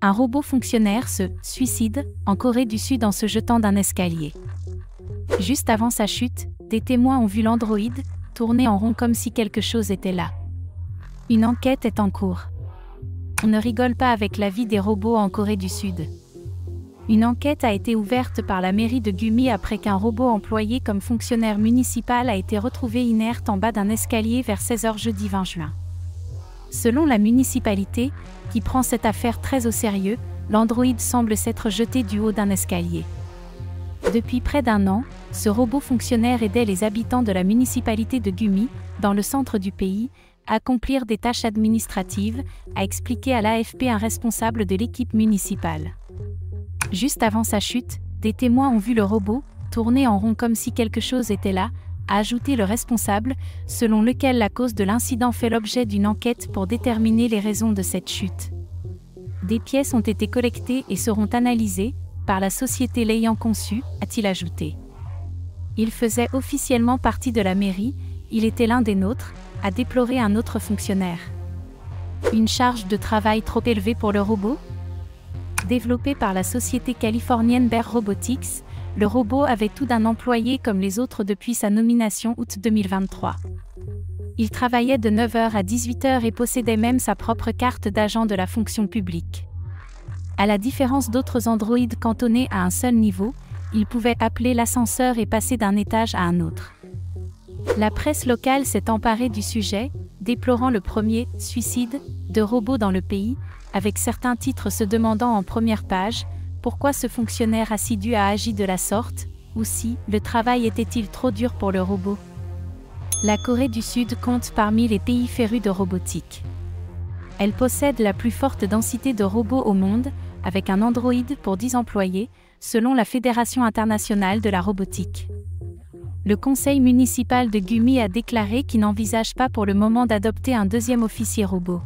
Un robot fonctionnaire se suicide en Corée du Sud en se jetant d'un escalier. Juste avant sa chute, des témoins ont vu l'androïde tourner en rond comme si quelque chose était là. Une enquête est en cours. On ne rigole pas avec la vie des robots en Corée du Sud. Une enquête a été ouverte par la mairie de Gumi après qu'un robot employé comme fonctionnaire municipal a été retrouvé inerte en bas d'un escalier vers 16 h jeudi 20 juin. Selon la municipalité, qui prend cette affaire très au sérieux, l'androïde semble s'être jeté du haut d'un escalier. Depuis près d'un an, ce robot fonctionnaire aidait les habitants de la municipalité de Gumi, dans le centre du pays, à accomplir des tâches administratives, a expliqué à l'AFP un responsable de l'équipe municipale. Juste avant sa chute, des témoins ont vu le robot tourner en rond comme si quelque chose était là, a ajouté le responsable, selon lequel la cause de l'incident fait l'objet d'une enquête pour déterminer les raisons de cette chute. Des pièces ont été collectées et seront analysées par la société l'ayant conçu, a-t-il ajouté. Il faisait officiellement partie de la mairie, il était l'un des nôtres, a déploré un autre fonctionnaire. Une charge de travail trop élevée pour le robot ? Développé par la société californienne Bear Robotics, le robot avait tout d'un employé comme les autres depuis sa nomination août 2023. Il travaillait de 9 h à 18 h et possédait même sa propre carte d'agent de la fonction publique. À la différence d'autres androïdes cantonnés à un seul niveau, il pouvait appeler l'ascenseur et passer d'un étage à un autre. La presse locale s'est emparée du sujet, déplorant le premier « suicide » de robots dans le pays, avec certains titres se demandant en première page pourquoi ce fonctionnaire assidu a agi de la sorte, ou si le travail était-il trop dur pour le robot. La Corée du Sud compte parmi les pays férus de robotique. Elle possède la plus forte densité de robots au monde, avec un androïde pour 10 employés, selon la Fédération internationale de la robotique. Le conseil municipal de Gumi a déclaré qu'il n'envisage pas pour le moment d'adopter un deuxième officier robot.